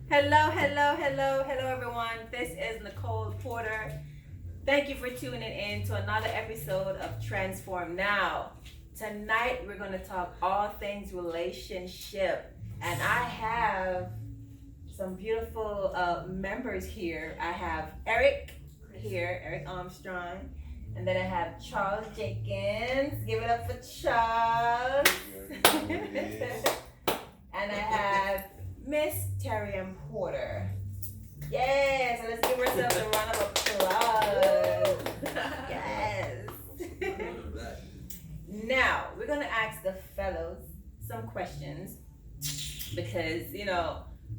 Hello, everyone. This is Nicole Porter. Thank you for tuning in to another episode of Transform Now. Tonight, we're going to talk all things relationship, and I have some beautiful members here. I have Eric here, Eric Armstrong, and then I have Charles Jenkins. Give it up for Charles. And I have Miss Terry M. Porter. Yes, so let's give ourselves a round of applause. Yes. Now, we're going to ask the fellows some questions because,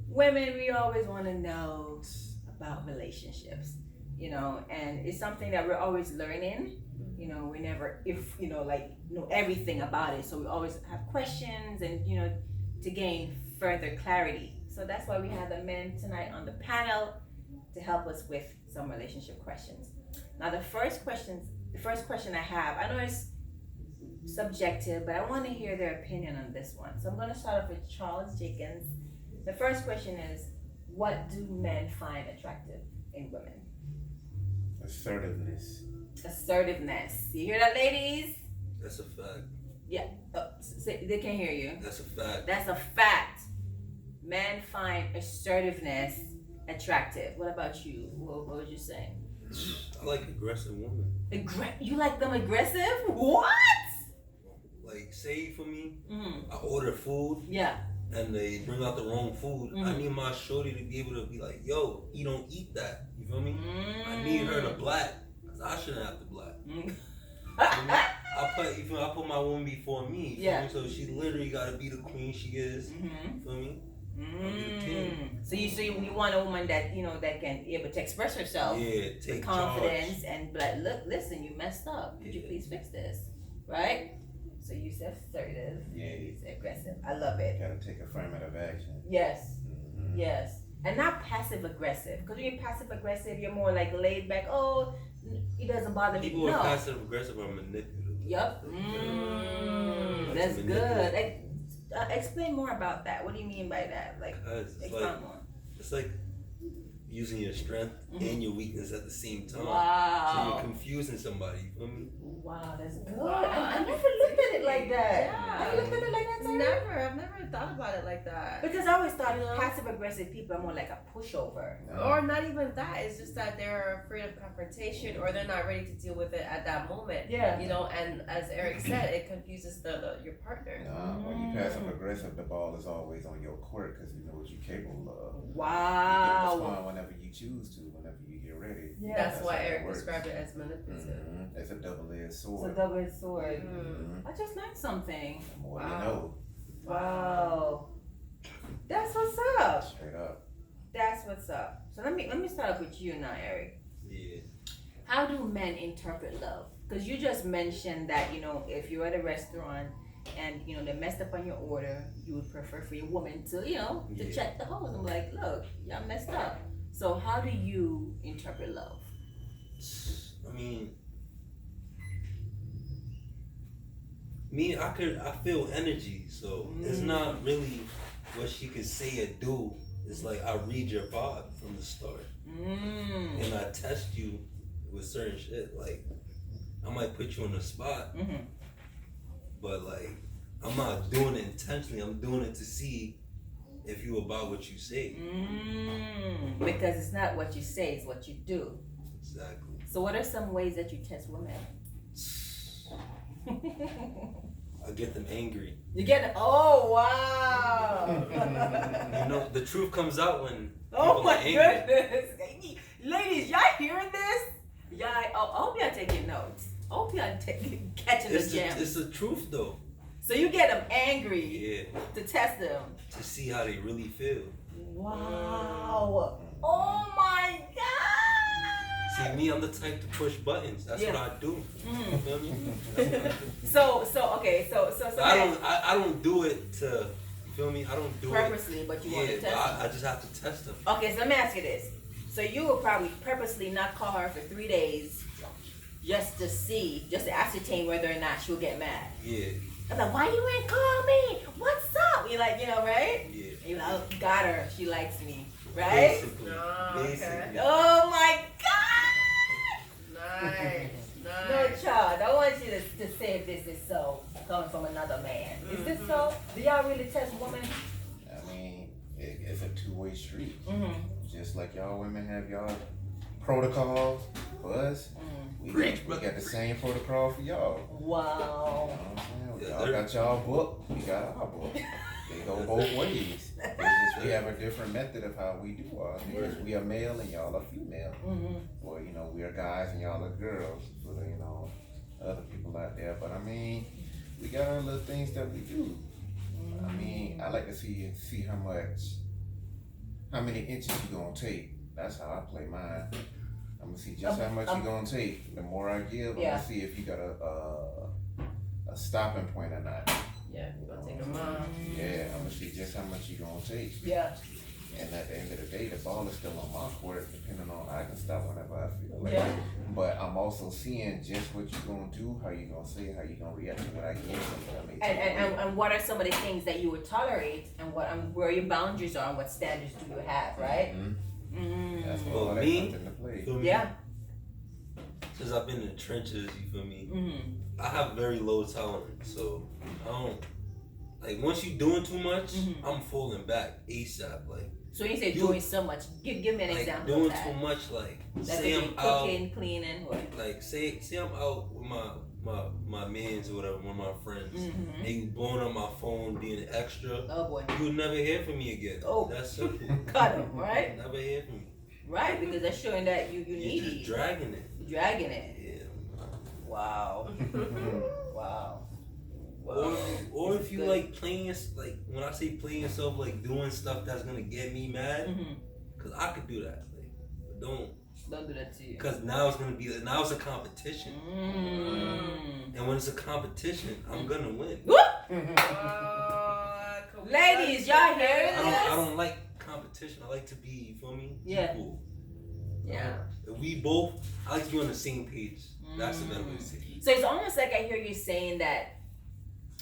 women, we always want to know about relationships, and it's something that we're always learning. We never, know everything about it. So we always have questions and, to gain further clarity. So that's why we have the men tonight on the panel to help us with some relationship questions. Now, the first question I have, I know it's subjective, but I want to hear their opinion on this one. So I'm going to start off with Charles Jenkins. The first question is, what do men find attractive in women? Assertiveness. You hear that, ladies? That's a fact. Yeah. They can't hear you. That's a fact. That's a fact. Men find assertiveness attractive. What about you? What would you say? I like aggressive women. You like them aggressive? What? Like, say for me, Mm-hmm. I order food. Yeah. And they bring out the wrong food. Mm-hmm. I need my shorty to be able to be like, yo, you don't eat that. You feel me? I need her to black. Cause I shouldn't have to black. I put my woman before me. Yeah. Me? So she literally gotta be the queen she is. Feel me? So you want a woman that that can be able to express herself take with confidence charge. and be like, look, listen, you messed up. Could you please fix this? Right? So you said assertive. Yeah. You said aggressive. I love it. Gotta take affirmative action. Yes. Mm-hmm. Yes. And not passive aggressive. Because when you're passive aggressive, you're more like laid back. Oh, it doesn't bother me. People who are passive aggressive are manipulative. Yup. That's good. Explain more about that. What do you mean by that? Like, explain more. It's like using your strength and your weakness at the same time. Wow. So you're confusing somebody. You feel me? Wow, that's good. Wow. I never looked at it like that. Yeah. Have you looked at it like that, Terry? I've never thought about it like that. Because I always thought passive aggressive people are more like a pushover. Or not even that. It's just that they're afraid of confrontation or they're not ready to deal with it at that moment. Yeah. And as Eric said, it confuses your partner. When you passive aggressive, the ball is always on your court because you know what you're capable of. Wow. You can respond whenever you choose to, whenever you get ready. Yeah. That's why how it Eric works. described it as manipulative. It's a double-edged sword. It's a double-edged sword. Mm. I just learned something. The more you Wow. know. Wow. That's what's up. Straight up. That's what's up. So let me start off with you now, Eric. Yeah. How do men interpret love? Because you just mentioned that, if you're at a restaurant and, they messed up on your order, you would prefer for your woman to, to check the hose and be like, look, y'all messed up. So how do you interpret love? I mean, I feel energy, so it's not really what she could say or do. It's like I read your vibe from the start, and I test you with certain shit. Like I might put you on the spot, but like I'm not doing it intentionally. I'm doing it to see if you about what you say. Because it's not what you say, it's what you do. Exactly. So what are some ways that you test women? I get them angry. You get oh wow. The truth comes out when Oh people my are angry. goodness. Ladies, y'all hearing this? Y'all, I hope y'all taking notes. I hope y'all catching the gem. It's the truth though. So you get them angry to test them. To see how they really feel. Wow. Oh my God. See me, I'm the type to push buttons. That's what I do. You feel me? So I don't do it to. You feel me? I don't do purposely, it. but you want to test them. I just have to test them. Okay, so let me ask you this. So you will probably purposely not call her for 3 days just to ascertain whether or not she'll get mad. Yeah. I'm like, why you ain't call me? What's up? You're like, right? Yeah. You're like, oh, got her. She likes me. right? Basically. Oh, okay. Basically. Oh my God! Nice. No, child, I want you to say if this is so, coming from another man. Is this so? Do y'all really test women? I mean, it's a two-way street. Mm-hmm. Just like y'all women have y'all protocols for us, we got the same protocol for y'all. Wow. You know what I'm saying? Yeah, Y'all got y'all book, we got our book. They go both ways. It's just we have a different method of how we do ours because we are male and y'all are female. Mm-hmm. Or, you know, we are guys and y'all are girls. For the, you know, other people out there. But I mean, we got our little things that we do. I mean, I like to see how many inches you gonna take. That's how I play mine. I'm gonna see just how much you gonna take. The more I give, I'm gonna see if you got a stopping point or not. Yeah, you're gonna take them off. Yeah, I'm gonna see just how much you gonna take. Yeah. And at the end of the day, the ball is still on my court, depending on I can stop whenever I feel like Yeah. it. But I'm also seeing just what you gonna do, how you gonna say, how you gonna react to what I give you. And what are some of the things that you would tolerate, and where your boundaries are, and what standards do you have, right? That's Mm-hmm. what all Well, that me? comes into play. Feel me? Yeah. Since I've been in the trenches, you feel me? Mm-hmm. I have very low tolerance, so I don't like once you doing too much, I'm falling back ASAP. Like So you say doing so much. Give me an like example doing of that. too much, like Like say I'm cooking, out, cleaning, what? like say I'm out with my mans or whatever, one of my friends, Mm-hmm. and you blowing up my phone, being extra, Oh boy. you'll never hear from me again. Oh. That's simple. Cut him, right? Never hear from me. Right, because that's showing that you You're need just it. dragging it. Dragging it. Yeah. Wow. Wow. Or This if is you good. like playing, like when I say playing yourself, like doing stuff that's gonna get me mad, Mm-hmm. cause I could do that. Like, but don't do that to you. Cause now it's gonna be now it's a competition, Mm. and when it's a competition, I'm gonna win. Ladies, y'all hear I this? don't like competition. I like to be, you feel me? Yeah. Equal. Yeah. If we both, I like to be on the same page. That's the better way to say it. So it's almost like I hear you saying that,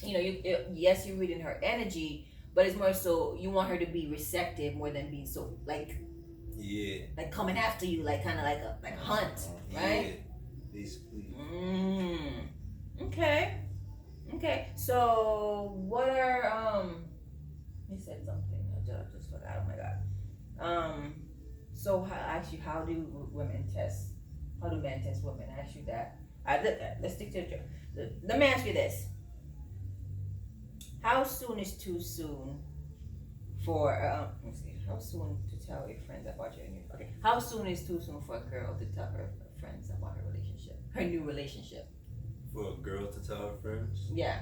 you know, yes, you're reading her energy, but it's more so you want her to be receptive more than being so like coming after you, like kind of like a hunt, right? Yeah, basically. Okay. So what are he said something. I just forgot. Oh my god. So how do women test? How do men test women? I ask you that. Let's stick to the. Let me ask you this. How soon is too soon for let me see. How soon to tell your friends about your new? Okay. How soon is too soon for a girl to tell her friends about her relationship, her new relationship? For a girl to tell her friends. Yeah.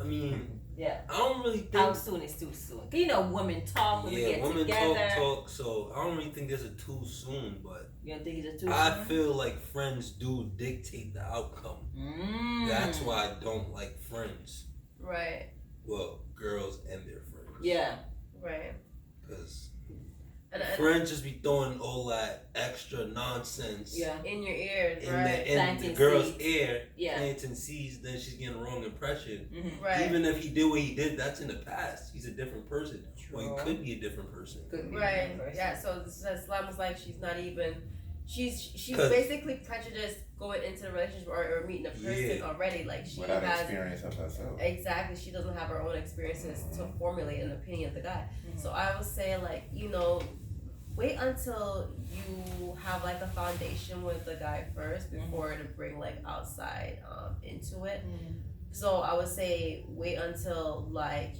I mean, yeah. I don't really think. How soon is too soon? You know, women talk, women get women together. talk. So I don't really think there's a too soon, but You don't think it's a too I soon? feel like friends do dictate the outcome. That's why I don't like friends. Right. Well, girls and their friends. Yeah. Right. Because And friends just be throwing all that extra nonsense. Yeah. in your ears, In right? the Planting girl's seeds. ear, Yeah. planting seeds, then she's getting a wrong impression. Mm-hmm. Right. Even if he did what he did, that's in the past. He's a different person. Or he True. could be a different person. Could be Right. one person. Yeah. So Islam was like she's not even. She's 'Cause- basically prejudiced going into the relationship or meeting a person Yeah. already. Like she Without has experience of herself. exactly. She doesn't have her own experiences to formulate an opinion of the guy. So I would say like wait until you have like a foundation with the guy first before to bring like outside into it. So I would say wait until like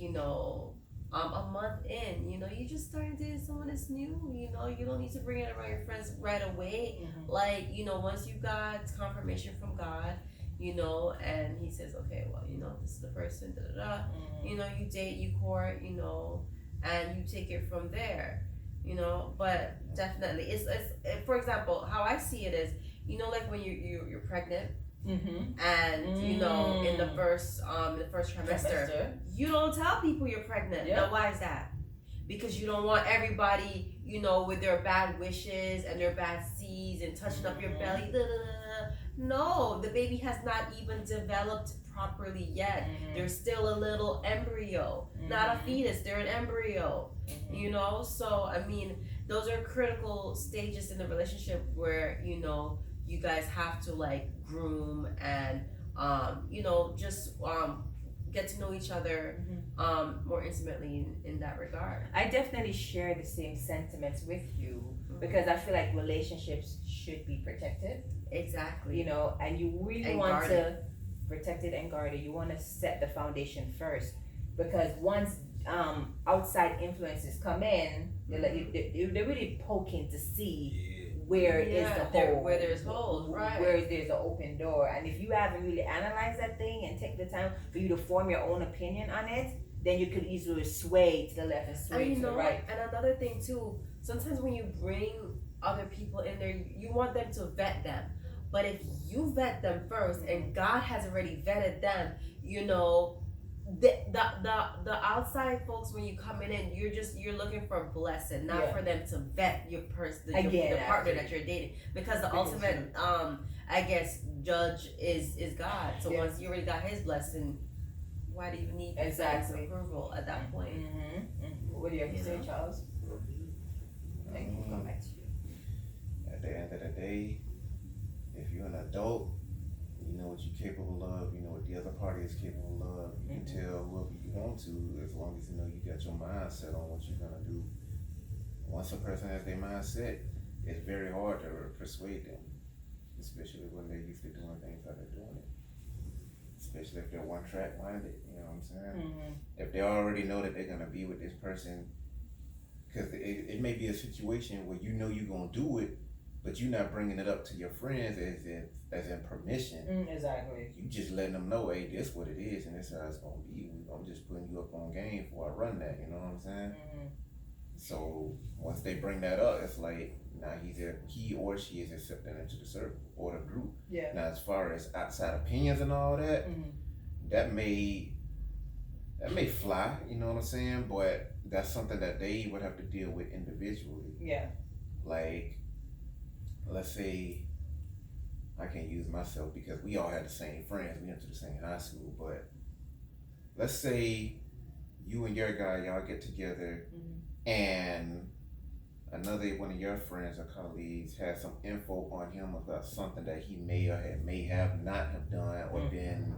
a month in, you just started dating someone that's new, you don't need to bring it around your friends right away. Like, once you got confirmation from God, and he says, okay, well, this is the person, you date, you court, and you take it from there, but definitely it's for example, how I see it is, like when you're pregnant, and in the first trimester, you don't tell people you're pregnant. Yeah. Now why is that? Because you don't want everybody with their bad wishes and their bad seeds and touching up your belly. No, the baby has not even developed properly yet. They're still a little embryo, not a fetus. They're an embryo, you know. So I mean, those are critical stages in the relationship where you know you guys have to like groom and you know just get to know each other more intimately in that regard. I definitely share the same sentiments with you because I feel like relationships should be protected. Exactly. You know, and you really And want guarded. to protect it and guard it. You want to set the foundation first because once outside influences come in, they're really poking to see where is the hole, where there's holes, right? Where there's an open door, and if you haven't really analyzed that thing and take the time for you to form your own opinion on it, then you could easily sway to the left and sway And to the right. And another thing too, sometimes when you bring other people in there, you want them to vet them. But if you vet them first and God has already vetted them, you know, the outside folks when you coming in, you're looking for a blessing, not for them to vet your person, the partner that you're dating, because the ultimate I guess judge is God. So once you already got His blessing, why do you need His approval at that point? What do you have to say, Charles? Thank you. Come back to you. At the end of the day, if you're an adult, you know what you're capable of, you know what the other party is capable of. You can tell whoever you want to, as long as you know you got your mindset on what you're gonna do. Once a person has their mindset, it's very hard to persuade them, especially when they're used to doing things how they're doing it. Especially if they're one track minded, you know what I'm saying? If they already know that they're gonna be with this person, because it may be a situation where you know you're gonna do it, but you're not bringing it up to your friends as in permission. Exactly. You just letting them know, hey, this what it is, and this how it's gonna be. I'm just putting you up on game before I run that. You know what I'm saying? So once they bring that up, it's like now he or she is accepted into the circle or the group. Yeah. Now as far as outside opinions and all that, that may fly. You know what I'm saying? But that's something that they would have to deal with individually. Yeah. Like, let's say, I can't use myself because we all had the same friends. We went to the same high school, but let's say you and your guy, y'all get together and another one of your friends or colleagues has some info on him about something that he may have not have done or been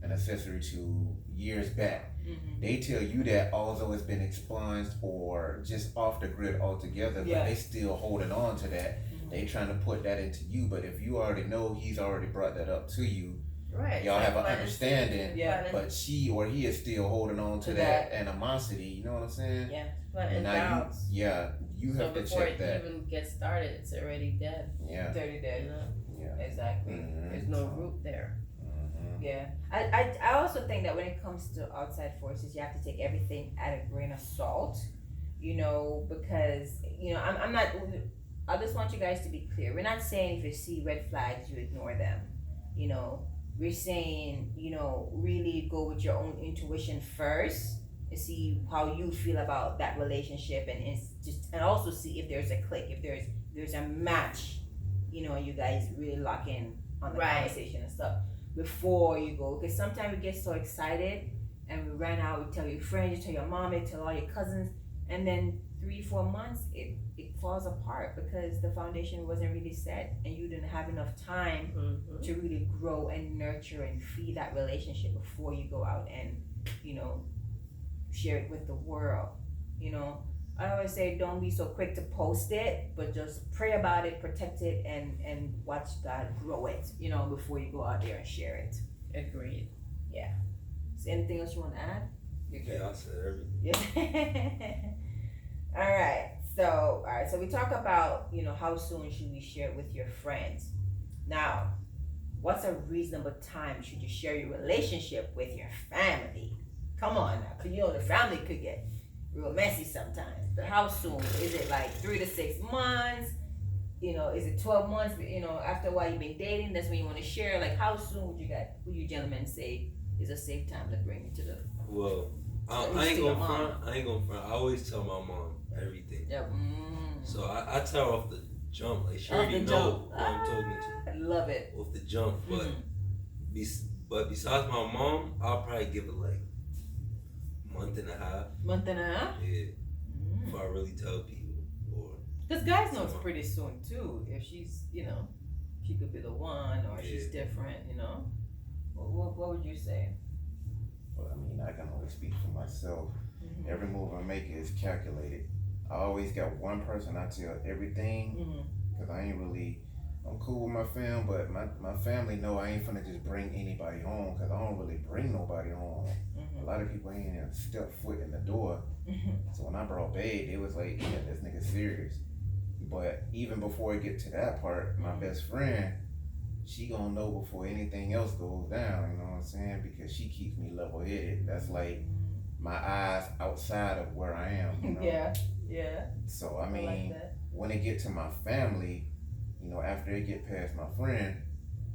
an accessory to years back. They tell you that although it's been expunged or just off the grid altogether, but they still holding on to that. They trying to put that into you, but if you already know he's already brought that up to you, right? Y'all have an understanding, but she or he is still holding on to that animosity. You know what I'm saying? Yeah. And now you have to check that. Before it even gets started, it's already dead. Yeah. It's already dead. Yeah. Exactly. There's no root there. Yeah. I also think that when it comes to outside forces, you have to take everything at a grain of salt. You know, because I'm not. I just want you guys to be clear. We're not saying if you see red flags, you ignore them. You know, we're saying, really go with your own intuition first and see how you feel about that relationship, and also see if there's a click, if there's a match, you guys really lock in on the conversation and stuff before you go. Because sometimes we get so excited and we ran out, we tell your friends, you tell your mom, you tell all your cousins, and then 3-4 months it falls apart because the foundation wasn't really set and you didn't have enough time to really grow and nurture and feed that relationship before you go out and share it with the world. I always say don't be so quick to post it, but just pray about it, protect it, and watch God grow it, before you go out there and share it. Agreed. Yeah. Is there anything else you want to add? Yeah, I said everything. Yeah. All right. So we talk about, how soon should we share it with your friends. Now, what's a reasonable time should you share your relationship with your family? Come on now, because the family could get real messy sometimes. But how soon? Is it like 3 to 6 months? Is it 12 months? After a while you've been dating, that's when you want to share. Like, how soon would you gentlemen say is a safe time to bring it to the? Well, I ain't gonna front. I always tell my mom everything. Yep. So I tell her off the jump. Like she already know what I'm talking to. I love it. Off the jump, but But besides my mom, I'll probably give it like month and a half. Month and a half? Yeah. Before I really tell people. Or Because guys know it's pretty soon too. If she's, you know, she could be the one or she's different, you know. What would you say? Well, I mean, I can only speak for myself. Every move I make is calculated. I always got one person I tell everything, because I ain't really, I'm cool with my fam, but my family know I ain't finna just bring anybody home, because I don't really bring nobody home. A lot of people ain't even step foot in the door. So when I brought Babe, it was like, yeah, this nigga serious. But even before I get to that part, my best friend, she gonna know before anything else goes down, you know what I'm saying? Because she keeps me level headed. That's like my eyes outside of where I am, you know? Yeah. So I mean, like that. when it get to my family, you know, after they get past my friend,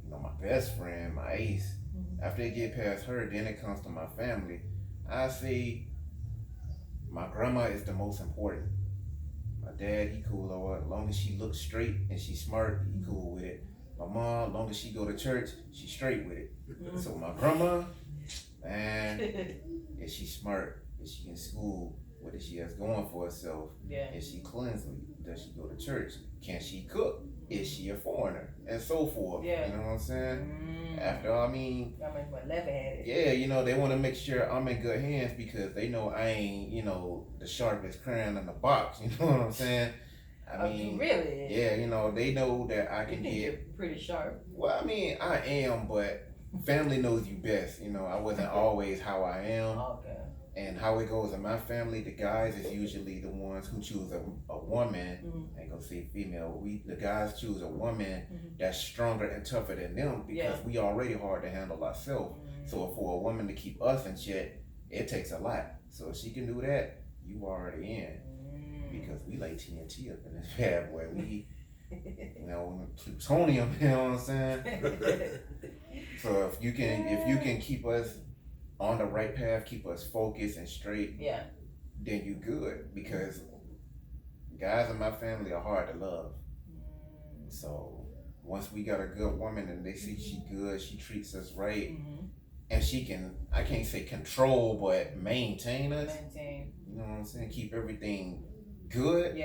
you know, my best friend, my ace, after they get past her, then it comes to my family. I say my grandma is the most important. My dad, he cool or as long as she looks straight and she's smart, he cool with it. My mom, as long as she go to church, she straight with it. So my grandma, man, is she smart? Is she in school? What is she has going for herself? Is she cleansly? Does she go to church? Can she cook? Is she a foreigner? And so forth. You know what I'm saying? After all, I mean, yeah, you know, they want to make sure I'm in good hands because they know I ain't, you know, the sharpest crayon in the box. You know what I'm saying? I mean, really? Yeah, you know, they know that I can You think get. you're pretty sharp. Well, I mean, I am, but family knows you best. You know, I wasn't always how I am. Okay. And how it goes in my family, the guys is usually the ones who choose a woman. I ain't gonna say female. The guys choose a woman that's stronger and tougher than them because we already hard to handle ourselves. So for a woman to keep us in check, it takes a lot. So if she can do that, you already in. Because we like TNT up in this bad boy. We, you know, plutonium. You know what I'm saying? So if you can keep us on the right path, keep us focused and straight, then you good. Because guys in my family are hard to love. So once we got a good woman and they see she good, she treats us right, and she can, I can't say control, but maintain us. You know what I'm saying? Keep everything good.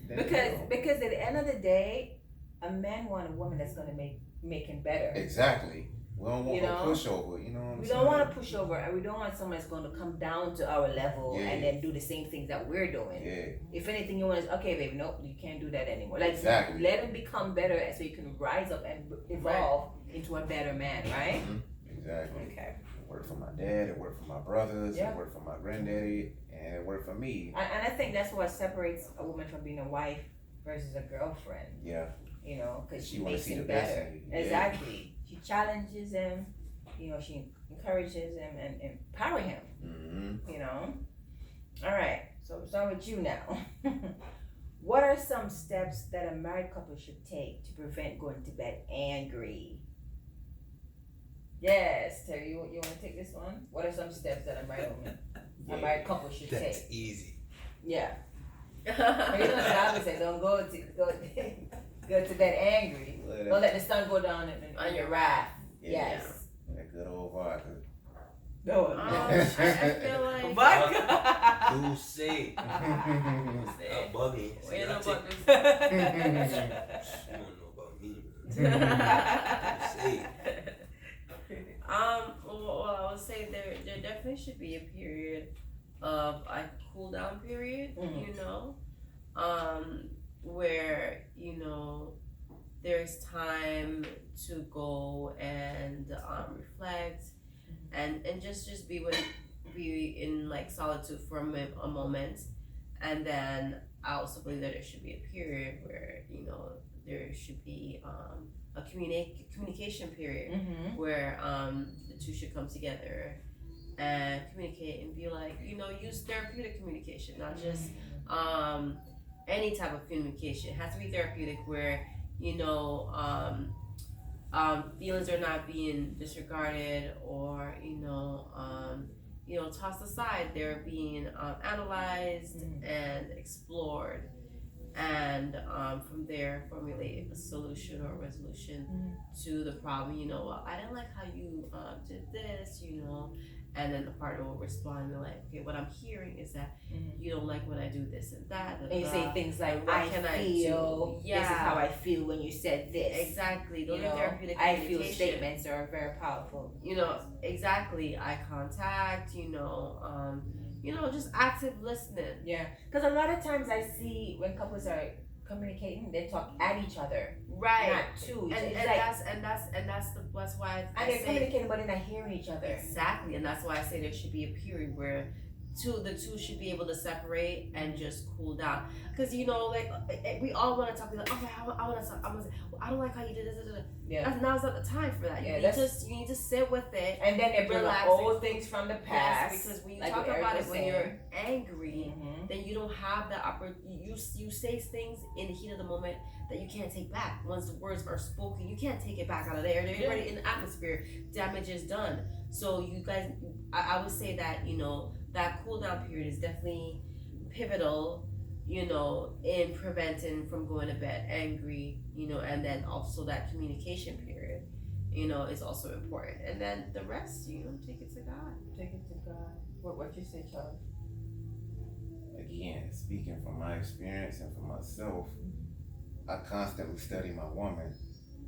Because at the end of the day, a man wants a woman that's gonna make him better. Exactly. We don't want no pushover, you know what I'm saying? We don't want to push over, and we don't want someone that's going to come down to our level and then do the same things that we're doing. If anything, you want to, okay, baby, nope, you can't do that anymore. Like, let him become better so you can rise up and evolve into a better man, right? Exactly. Okay. It worked for my dad, it worked for my brothers, it worked for my granddaddy, and it worked for me. And I think that's what separates a woman from being a wife versus a girlfriend. You know, because she makes him better. Exactly. She challenges him, you know, she encourages him and empower him, you know. All right, so we'll start with you now. What are some steps that a married couple should take to prevent going to bed angry? Yes, Terry, you want to take this one? What are some steps that a married couple should take? That's easy. Yeah. You know what I would say, don't go to bed angry. Don't let the sun go down on your wrath. Yes. That good old vodka. No. I feel like Vodka. Do say. Buggy. We don't know about this. You don't know about me. Say. Well, I would say there definitely should be a period of a cool down period, you know, where, you know, there's time to go and reflect and just be in like solitude for a moment. And then I also believe that there should be a period where, you know, there should be a communication period where the two should come together and communicate and be like, you know, use therapeutic communication, not just any type of communication. It has to be therapeutic where, you know, feelings are not being disregarded or, you know, tossed aside. They're being analyzed and explored. and from there formulate a solution or resolution to the problem. You know, well, I didn't like how you did this, you know, and then the partner will respond and be like, okay, what I'm hearing is that you don't like when I do this and that. And you say things like, What I can I feel, do? this is how Yeah. I feel when you said this. Exactly. Those You are know, therapeutic I feel communication. statements are very powerful. You know, exactly. Eye contact, you know, just active listening. Yeah, because a lot of times I see when couples are communicating, they talk at each other, Right. not to each other. And It's like, that's why I and they're say communicating, but they're not hearing each other. exactly, and that's why I say there should be a period where the two should be able to separate and just cool down. Because you know, like we all want to talk. We're like, okay, I want to talk. I want to. I don't like how you did this. Yeah. Now's not the time for that. Yeah, you need to sit with it. And then they bring up Relax. old things from the past. Yes, because when you like talk what about Eric it was when saying. you're angry, Mhm. then you don't have that you say things in the heat of the moment that you can't take back. Once the words are spoken, you can't take it back out of there. They're already in the atmosphere. Damage is done. So you guys, I would say that, you know, that cool down period is definitely pivotal, you know, in preventing from going to bed angry, you know, and then also that communication period, you know, is also important. And then the rest, you know, take it to God. Take it to God. What you say, Charles? Again, speaking from my experience and for myself, I constantly study my woman,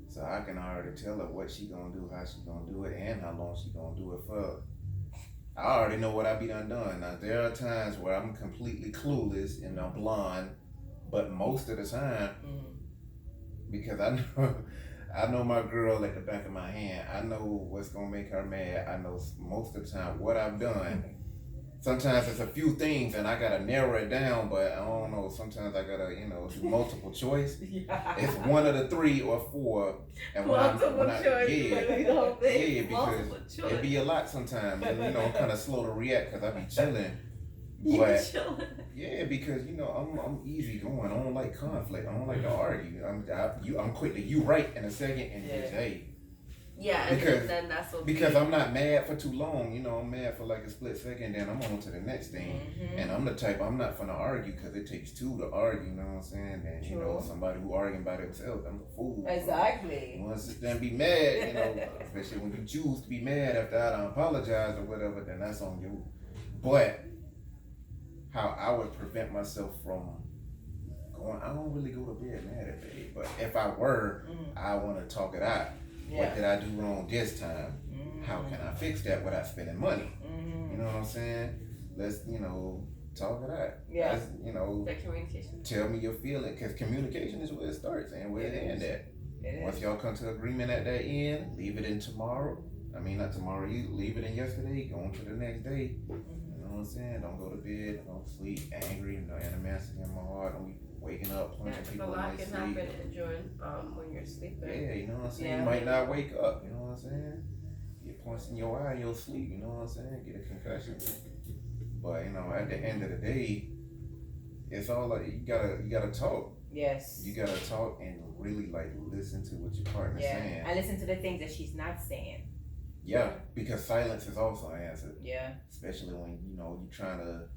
so I can already tell her what she gonna do, how she gonna do it, and how long she gonna do it for. I already know what I be done. Now there are times where I'm completely clueless and I'm blonde, but most of the time, because I know my girl at the back of my hand. I know what's gonna make her mad. I know most of the time what I've done. Sometimes it's a few things and I gotta narrow it down, but I don't know. Sometimes I gotta, do multiple choice. It's one of the 3 or 4. And Multiple choice. Yeah, because Multiple choice. it be a lot sometimes. And, I'm kind of slow to react because I be chilling. You But chilling. yeah, because I'm easy going. I don't like conflict. I don't like to argue. I'm quick to you right in a second and just hey. Yeah, and Because- then that's okay. Because I'm not mad for too long. I'm mad for like a split second, then I'm on to the next thing. And I'm the type, I'm not finna argue because it takes 2 to argue, you know what I'm saying? And, True. somebody who arguing by themselves, I'm a fool. Exactly. You want to sit there and be mad, especially when you choose to be mad after I done apologize or whatever, then that's on you. But how I would prevent myself from going, I don't really go to bed mad at day, but if I were, I want to talk it out. What Yeah. did I do wrong this time? How can I fix that without spending money? You know what I'm saying? Let's, talk it out. Yeah. Let's, That communication. tell me your feeling, because communication is where it starts and where it ends at. It Once is. y'all come to agreement at that end, leave it in tomorrow. I mean, not tomorrow, you leave it in yesterday, go on to the next day. You know what I'm saying? Don't go to bed, don't sleep angry, no animosity in my heart, don't be waking up Yeah, punching 'cause a people in lot their can sleep. happen during when you're sleeping. Yeah, you know what I'm saying? Yeah. You might not wake up, you know what I'm saying? Get punched in your eye in your sleep, you know what I'm saying? Get a concussion. But at the end of the day, it's all like you gotta talk. Yes. You gotta talk and really like listen to what your partner's Yeah. saying. I listen to the things that she's not saying. Yeah, because silence is also an answer. Yeah. Especially when you trying to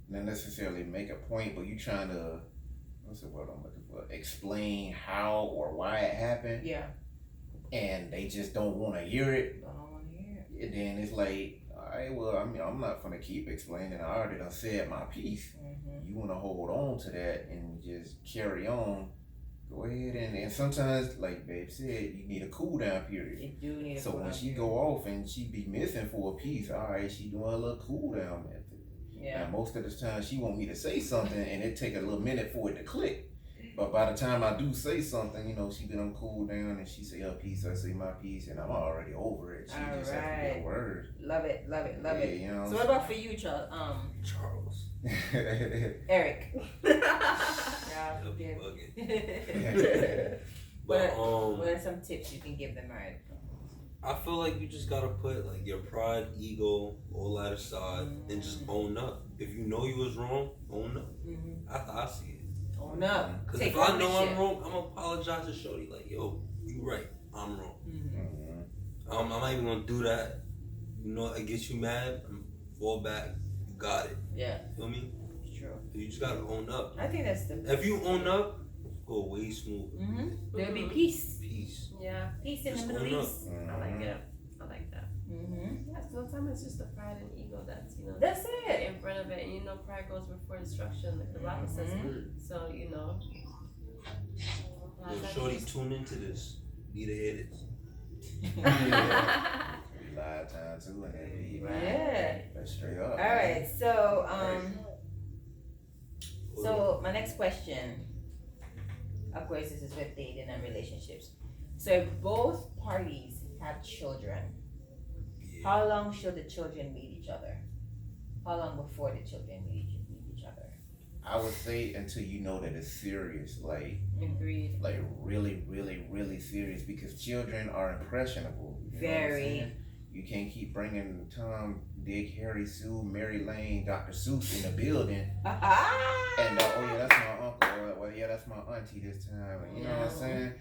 not necessarily make a point, but you trying to what's the word I'm looking for? Explain how or why it happened, Yeah. and they just don't want to hear it. I don't want to hear it. And then it's like, all right, well, I'm not gonna keep explaining. I already done said my piece. You want to hold on to that and just carry on. Go ahead and sometimes, like Babe said, you need a cool down period. You do need a So cool when down she period. go off and she be missing for a piece, all right, she doing a little cool down method. Yeah. And most of the time she want me to say something and it take a little minute for it to click. But by the time I do say something, she been on cool down and she say her piece, I say my piece, and I'm already over it. She just has to get Alright. a word. Love it. Love it. Love Yeah, it. you know So what about for you, Charles? Charles. Eric. That'll be bugging. But What are some tips you can give them, Eric? I feel like you just gotta put like your pride, ego, all that aside, and just own up. If you know you was wrong, own up. That's how I see it. Own up. Cause Take if I know ownership. I'm wrong, I'm gonna apologize to Shorty. Like, yo, you right, I'm wrong. I'm not even gonna do that. It gets you mad. Fall back. You got it. Yeah. Feel me? true. You just gotta own up. I think that's the If you own up, go way smoother. There'll be peace. Peace. Yeah, Peace in Just the Middle own up. East. I like it. I like that. Mm-hmm. Yeah, sometimes it's just the pride and ego that's That's it. in front of it, and pride goes before destruction, like the Bible says. So Yo, shorty, tune into this. Need to hear this. Yeah. We live time too, and then we Yeah. that's straight up. All right. So so my next question, of course, this is with dating and relationships. So if both parties have children, Yeah. how long should the children meet each other? How long before the children meet each other? I would say until you know that it's serious, like Agreed. really, really, really serious, because children are impressionable. You know what I'm Very. saying? You can't keep bringing Tom, Dick, Harry, Sue, Mary Lane, Dr. Seuss in the building, and oh yeah, that's my uncle. Well, yeah, that's my auntie this time. And you know what I'm saying?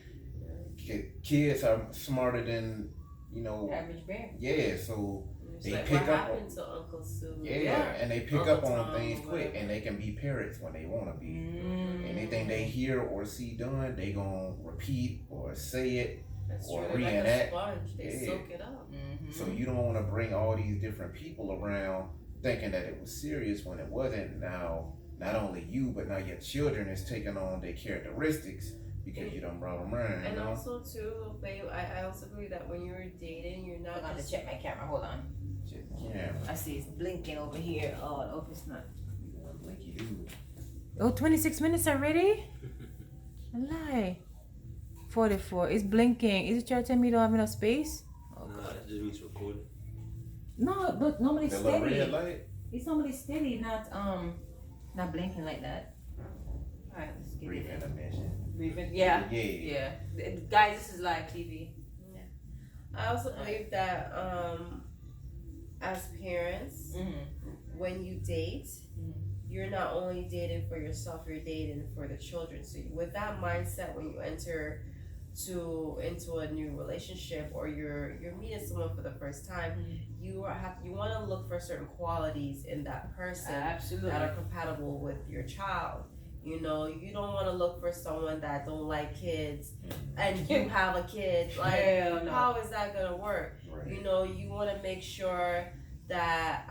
Kids are smarter than Average bear. Yeah, so It's they like, pick what up happened to Uncle Sue? yeah, and they pick Uncle up on Tom things or quick, whatever. and they can be parrots when they want to be. Mm. Anything they hear or see done, they gonna repeat or say it. That's or true. They're like a reenact. sponge. They Yeah. soak it up. Mm-hmm. So you don't want to bring all these different people around thinking that it was serious when it wasn't. Now, not only you, but now your children is taking on their characteristics because you done brought them around. And You know? also too, babe, I also agree that when you're dating, you're I'm not going to just check my camera. Hold on. Yeah. I see it's blinking over here. Oh, it's not. You want blinky dude. Oh, 26 minutes already? A lie. 44. It's blinking. Is it trying to tell me you don't have enough space? Oh, Nah, God. that just means recording. No, but normally it's The little red steady. light. It's normally steady, not blinking like that. All right, let's get Brief it. intermission. Breathing. Yeah. Yeah. Yeah. Guys, this is live TV. I also believe that as parents, when you date, you're not only dating for yourself, you're dating for the children. So with that mindset, when you enter into a new relationship, or you're meeting someone for the first time, you want to look for certain qualities in that person Absolutely. that are compatible with your child. You don't want to look for someone that don't like kids and you have a kid. Like, Hell no. how is that gonna work? Right. You want to make sure that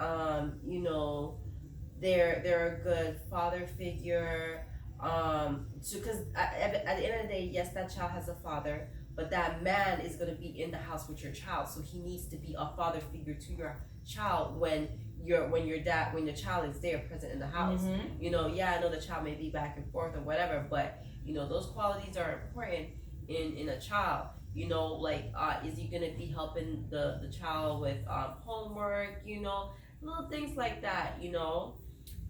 they're a good father figure. Because at the end of the day, yes, that child has a father, but that man is gonna be in the house with your child, so he needs to be a father figure to your child when the child is there present in the house. Yeah, I know the child may be back and forth or whatever, but those qualities are important in a child. Is he gonna be helping the child with homework? Little things like that.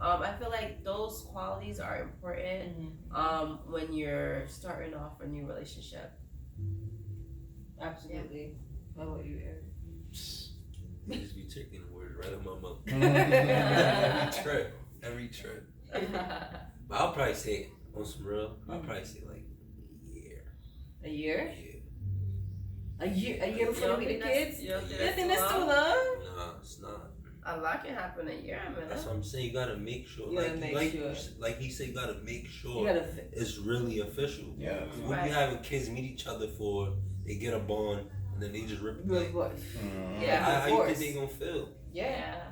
I feel like those qualities are important when you're starting off a new relationship. Absolutely. How about you, Eric? You just be taking the words right out my mouth. Mhm. Every trip. But I'll probably say, on some real, I'll probably say like a year. A year? Yeah. A year before you meet the kids? You don't think You think that's that's too too long? Nah, it's not. A lot can happen in a year, man. That's what I'm saying. You gotta make sure. You gotta make sure. Like he said, you gotta make You sure gotta. it's really official. Yeah. What Right. you having kids meet each other for? They get a bond and then they just rip it. Like, Mhm. Yeah. how you divorce. think they gonna feel? Yeah.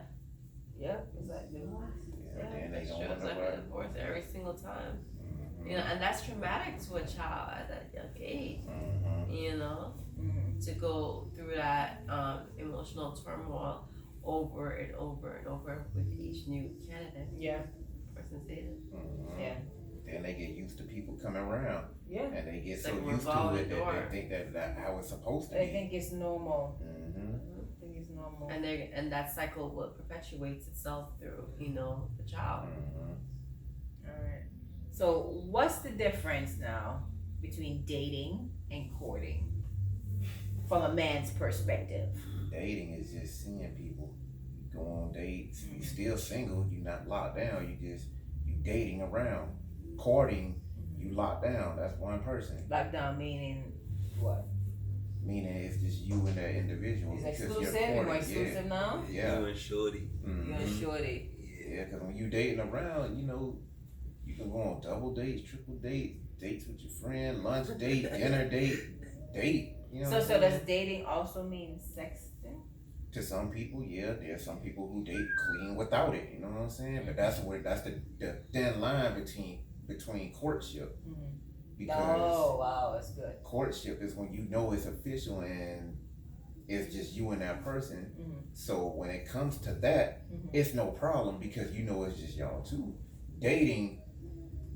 Yep. Exactly. Yeah, then they It's don't true. want It's like a nobody. divorce every single time. Mhm. And that's traumatic to a child at that young age. Mhm. To go through that emotional turmoil over and over and over with each new candidate Yeah. person's dating. Mhm. Yeah. Then they get used to people coming around, Yeah. and they get It's so like used to revolving it that door. they think that how it's supposed to They be. think it's normal. Mm-hmm. I think it's normal. And that cycle will perpetuates itself through the child. Mm-hmm. Alright. So what's the difference now between dating and courting? From a man's perspective. Dating is just seeing people. You go on dates. You still single. You're not locked down. You dating around. Courting, you locked down. That's one person. Lockdown meaning what? Meaning it's just you and that individual. Is because exclusive? you're You're more courting. exclusive now? Yeah. You and Shorty. Mhm. You and Shorty. Yeah. Yeah, because when you dating around, you know, you can go on double dates, triple dates, dates with your friend, lunch date, dinner date. You know. So does dating also mean sexting? To some people, yeah, there's some people who date clean without it. You know what I'm saying? But that's the thin line between courtship. Mm-hmm. Because Oh wow, that's good. courtship is when you know it's official and it's just you and that person. Mm-hmm. So when it comes to that, Mm-hmm. it's no problem because you know it's just y'all two. Dating,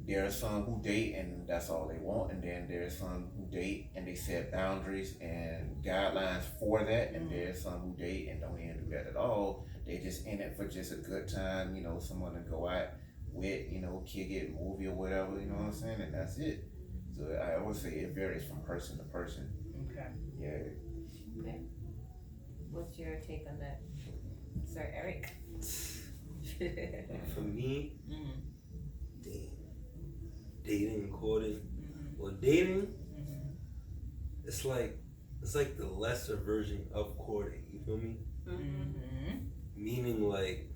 there are some who date and that's all they want, and then there's some who date and they set boundaries and guidelines for that, and there's some who date and don't even do that at all. They just in it for just a good time, you know, someone to go out with, you know, kick it, movie or whatever, you know what I'm saying, and that's it. So I always say it varies from person to person. Okay. Yeah. What's your take on that, Sir Eric? For me, Mm-hmm. dating and courting. Mm-hmm. Well, dating, Mm-hmm. it's like the lesser version of courting. You feel me? Mm-hmm. Meaning like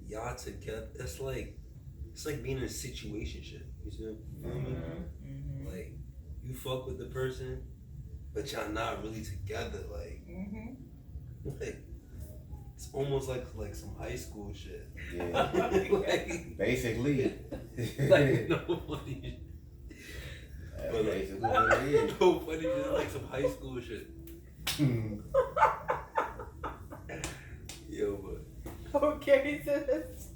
y'all together. It's like being in a situationship. You feel me? Mm-hmm. Like you fuck with the person, but y'all not really together. Like it's almost like some high school shit. Yeah. like Basically. like no funny. That's basically what it is. No funny shit. Like some high school shit. Yo, but Okay, so that's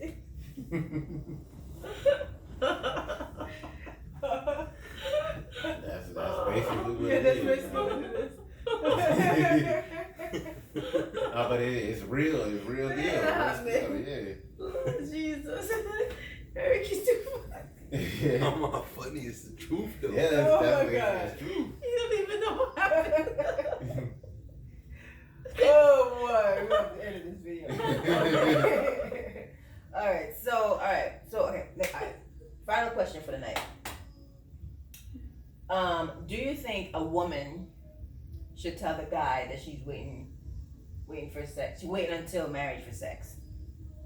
That's basically what yeah, it that's is. basically what it is. But it's real. It's real deal. Yeah, Real man. deal, Oh, Jesus. Eric is too funny. yeah. I'm not funny. It's the truth though. Yeah, Oh my that's God. That's true. You don't even know what happened. Oh boy, we have to edit this video. Alright, so okay, alright. Final question for the night. Do you think a woman should tell the guy that she's waiting for sex? She's waiting until marriage for sex.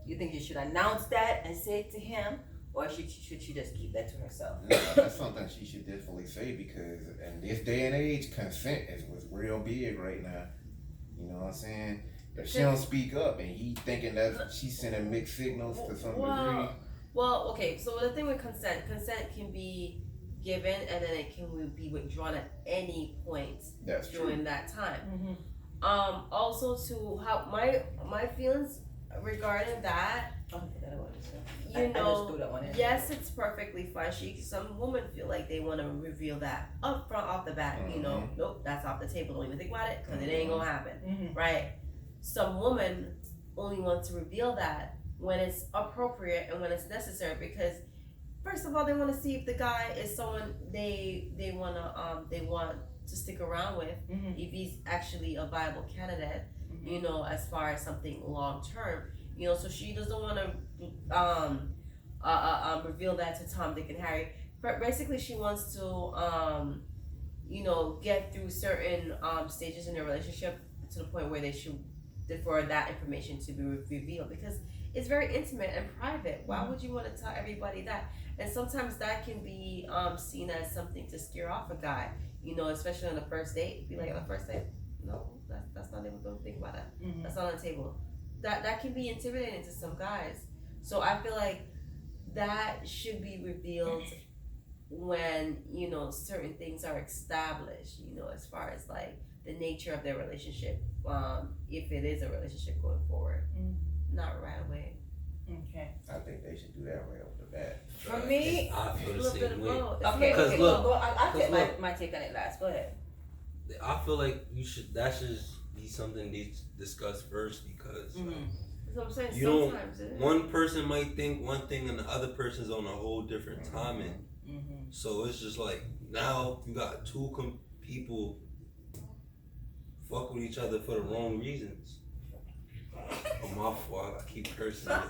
You think you should announce that and say it to him, or should she just keep that to herself? No, that's something she should definitely say because in this day and age, consent is what's real big right now. You know what I'm saying? If she don't speak up and he thinking that she's sending mixed signals to some degree. Well, okay. So the thing with consent can be given and then it can be withdrawn at any point That's during true. that time. Mm-hmm. Also to how my feelings regarding that. Oh, that one is, You I just know, threw that one in. yes, it's perfectly fine. Some women feel like they want to reveal that up front, off the bat. You know, nope, that's off the table. Don't even think about it because it ain't gonna happen, Mm-hmm. right? Some women only want to reveal that when it's appropriate and when it's necessary because, first of all, they want to see if the guy is someone they want to stick around with, Mm-hmm. if he's actually a viable candidate. You know, as far as something long term. You know, so she doesn't want to reveal that to Tom, Dick, and Harry. But basically, she wants to, you know, get through certain stages in their relationship to the point where they should, for that information to be revealed because it's very intimate and private. Why would you want to tell everybody that? And sometimes that can be seen as something to scare off a guy. You know, especially on the first date. Be like on the first date, no, that's not even. Don't think about that. Mm-hmm. That's not on the table. That can be intimidating to some guys. So I feel like that should be revealed when, you know, certain things are established, you know, as far as like the nature of their relationship, if it is a relationship going forward. Not right away. Okay. I think they should do that right off the bat. For me, I feel A the little bit same of way. both. okay, Because okay, look, go. I'll take look. my take on it last. Go ahead. I feel like that should be something they discuss first because Mm-hmm. That's what I'm saying. You don't- Sometimes it is. one person might think one thing and the other person's on a whole different timing. Mm-hmm. So it's just like now you got two people fuck with each other for the wrong reasons. Oh, my fault. I keep cursing. I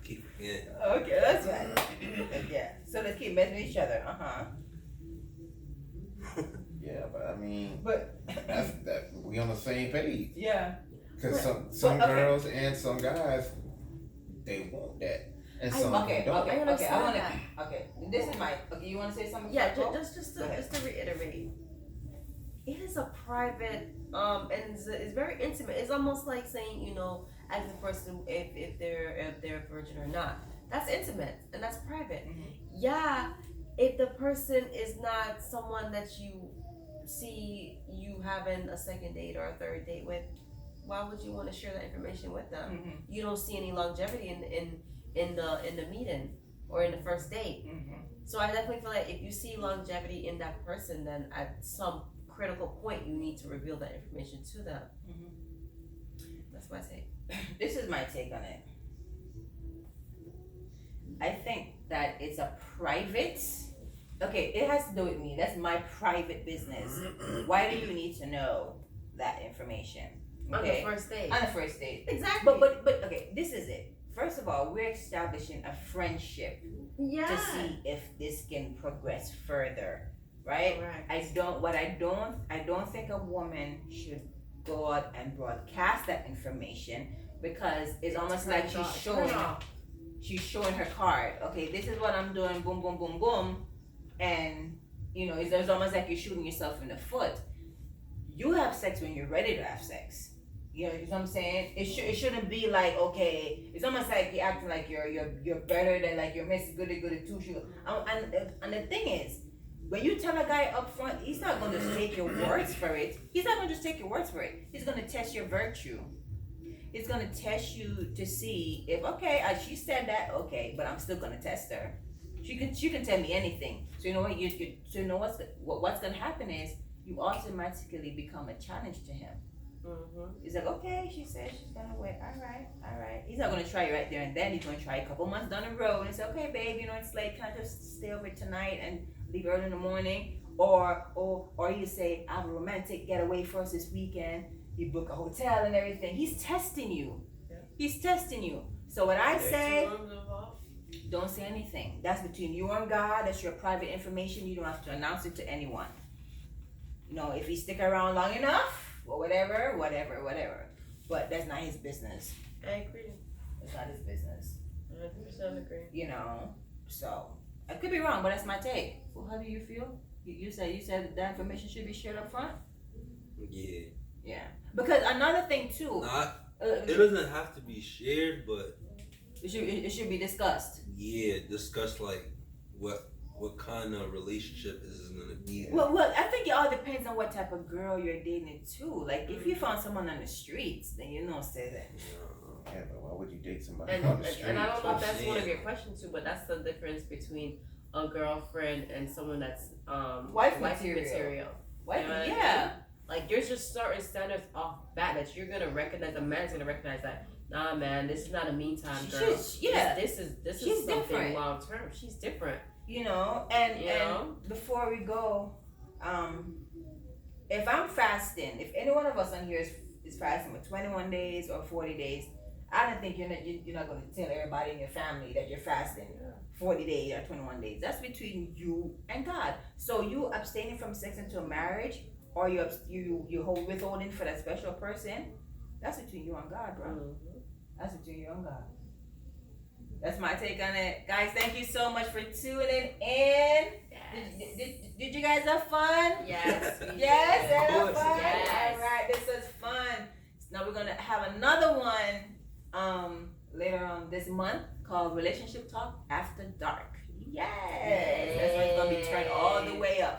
keep forgetting. Okay, that's right. Yeah. So let's keep messing with each other. Yeah, but I mean, But that we on the same page. yeah. Because some But, okay. girls and some guys they want that, and I- some Okay, don't. okay, okay. I understand want that. to. Okay, this is my. Okay, you want to say something? Yeah, Paul? just Go ahead. to reiterate, it is a private and it's very intimate. It's almost like saying, you know, as the person if they're a virgin or not. That's intimate and that's private. Mhm. Yeah, if the person is not someone that you see you having a second date or a third date with, why would you want to share that information with them? Mhm. You don't see any longevity in the meeting or in the first date. Mhm. So I definitely feel like if you see longevity in that person, then at some critical point you need to reveal that information to them. Mhm. That's my take. This is my take on it. I think that it's a private. Okay, it has to do with me. That's my private business. Why do you need to know that information? On Okay, the first date. on the first date. Exactly. But okay, this is it. First of all, we're establishing a friendship yeah. to see if this can progress further, right? Correct. I don't think a woman should go out and broadcast that information because it's almost like she's showing her card. Okay, this is what I'm doing, boom, boom, boom, boom. And, you know, it's almost like you're shooting yourself in the foot. You have sex when you're ready to have sex. You know what I'm saying? It shouldn't be like, okay, it's almost like you're acting like you're better than like you're Miss Goody Goody Two Shoes. And the thing is, when you tell a guy up front, he's not going to just take your words for it. He's not going to just take your words for it. He's going to test your virtue. He's going to test you to see if, okay, she said that, okay, but I'm still going to test her. She can tell me anything. So you know what? So you know what's going to happen is you automatically become a challenge to him. Mm-hmm. He's like, okay, she said she's gonna wait. All right. He's not gonna try it right there and then. He's gonna try a couple months down the road and say, okay, babe, you know it's late. Can I just stay over tonight and leave early in the morning? Or you say, I have a romantic getaway for us this weekend. You book a hotel and everything. He's testing you. Yeah. He's testing you. So what I say, Two rooms involved. don't say anything. That's between you and God. That's your private information. You don't have to announce it to anyone. You know, if he stick around long enough, or whatever. But that's not his business. I agree. It's not his business. 100% agree. You know. So I could be wrong, but that's my take. Well, how do you feel? You said that information should be shared up front? Yeah. Yeah. Because another thing too. It doesn't have to be shared, but it should be discussed. yeah, discuss like what kind of relationship is it gonna be. Well, I think it all depends on what type of girl you're dating too. Like if you found someone on the streets, then you know say that. Yeah, but why would you date somebody And, on the street? and I don't know if that's Yeah. one of your questions too, but that's the difference between a girlfriend and someone that's Wife material. What? You know what I Yeah. Like there's just certain standards off bat that you're gonna recognize. A man's gonna recognize that. Nah, man, this is not a meantime girl. This is She's something different. long term. She's different. You know, and You know? before we go, if I'm fasting, if any one of us on here is fasting for 21 days or 40 days, I don't think you're not going to tell everybody in your family that you're fasting 40 days or 21 days. That's between you and God. So you abstaining from sex into a marriage, or you withholding for that special person, that's between you and God, bro. Mm-hmm. That's between you and God. That's my take on it. Guys, thank you so much for tuning in. Did you guys have fun? Yes. Yes, Of have course. fun? Yes. All right, this was fun. Now we're gonna have another one later on this month called Relationship Talk After Dark. Yes. That's when it's gonna be turned all the way up.